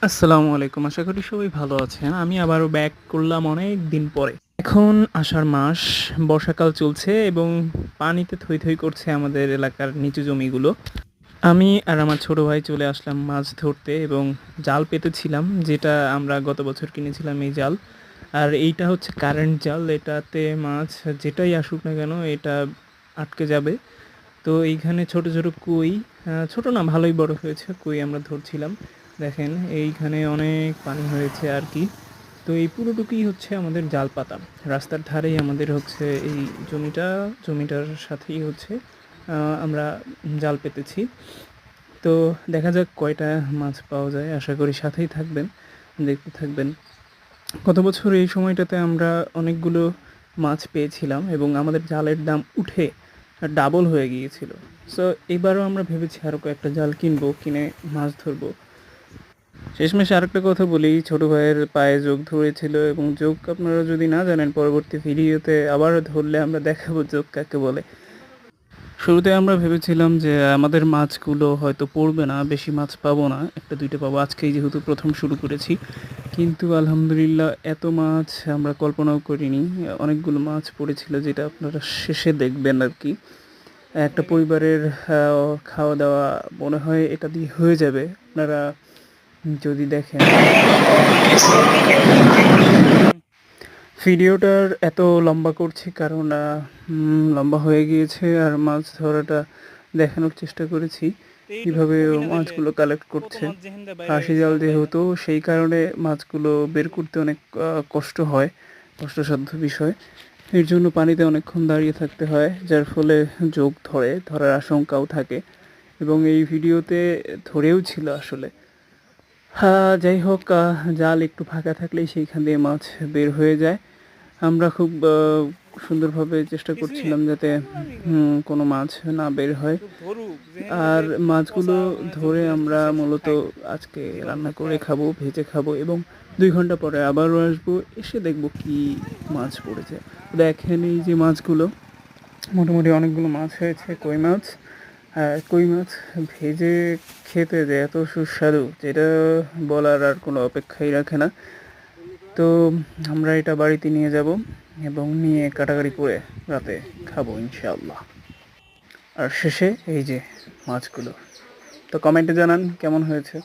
আসসালামু আলাইকুম। আশা করি সবাই ভালো আছেন। আমি আবারও ব্যাক করলাম অনেক দিন পরে। এখন আষাঢ় মাস, বর্ষাকাল চলছে এবং পানিতে থই, থই করছে আমাদের এলাকার নিচু জমিগুলো। আমি আর আমার ছোট ভাই চলে আসলাম মাছ ধরতে এবং জাল পেতেছিলাম, যেটা আমরা গত বছর কিনেছিলাম এই জাল। আর এইটা হচ্ছে কারেন্ট জাল। এটাতে মাছ যেটাই আসুক না কেন এটা আটকে যাবে। তো এইখানে ছোট, ছোট কই, ছোট না ভালোই বড় হয়েছে কই আমরা ধরছিলাম। দেখেন এইখানে অনেক পানি হয়েছে আরকি। তো এই পুরোটুকুই হচ্ছে আমাদের জাল পাতা। রাস্তার ধারেই আমাদের হচ্ছে এই জমিটা, জমিটার সাথেই হচ্ছে আমরা জাল পেতেছি। তো দেখা যাক কয়টা মাছ পাওয়া যায়। আশা করি সাথেই থাকবেন, দেখতে থাকবেন। গত বছর এই সময়টাতে আমরা অনেকগুলো মাছ পেয়েছিলাম এবং আমাদের জালের দাম উঠে ডাবল হয়ে গিয়েছিল। সো এবারও আমরা ভেবেছি আরও কয়েকটা জাল কিনবো, কিনে মাছ ধরবো। শেষমেশ আরেকটা কথা বলি, ছোট ভাইয়ের পায়ে যোগ ধরেছিল এবং যোগ আপনারা যদি না জানেন পরবর্তী ভিডিওতে আবার ধরলে আমরা দেখাবো যোগ কাকে বলে। শুরুতে আমরা ভেবেছিলাম যে আমাদের মাছগুলো হয়তো পড়বে না, বেশি মাছ পাবো না, একটা দুইটা পাবো আজকেই যেহেতু প্রথম শুরু করেছি। কিন্তু আলহামদুলিল্লাহ এত মাছ আমরা কল্পনাও করিনি। অনেকগুলো মাছ পড়েছিল, যেটা আপনারা শেষে দেখবেন আর কি। একটা পরিবারের খাওয়া দাওয়া মনে হয় এটা দিয়ে হয়ে যাবে আপনারা যদি দেখেন। ভিডিওটার এত লম্বা করছি কারণ লম্বা হয়ে গিয়েছে আর মাছ ধরাটা দেখানোর চেষ্টা করেছি কীভাবে ও মাছগুলো কালেক্ট করছে। ফাঁসি জাল যেহেতু, সেই কারণে মাছগুলো বের করতে অনেক কষ্ট হয়, কষ্টসাধ্য বিষয়। এর জন্য পানিতে অনেকক্ষণ দাঁড়িয়ে থাকতে হয়, যার ফলে যোগ ধরার আশঙ্কাও থাকে এবং এই ভিডিওতে ধরেও ছিল আসলে। হ্যাঁ, যাই হোক, জাল একটু ফাঁকা থাকলেই সেইখান দিয়ে মাছ বের হয়ে যায়। আমরা খুব সুন্দরভাবে চেষ্টা করছিলাম যাতে কোনো মাছ না বের হয়। আর মাছগুলো ধরে আমরা মূলত আজকে রান্না করে খাবো, ভেজে খাবো এবং ২ ঘন্টা পরে আবারও আসবো, এসে দেখবো কী মাছ পড়েছে। দেখেন এই যে মাছগুলো, মোটামুটি অনেকগুলো মাছ হয়েছে, কই মাছ। আর কই মাছ ভেজে খেতে যে এত সুস্বাদু, যেটা বলার আর কোনো অপেক্ষাই রাখে না। তো আমরা এটা বাড়িতে নিয়ে যাব এবং নিয়ে কাটাকাটি করে রাতে খাবো ইনশাআল্লাহ। আর শেষে এই যে মাছগুলো। তো কমেন্টে জানান কেমন হয়েছে।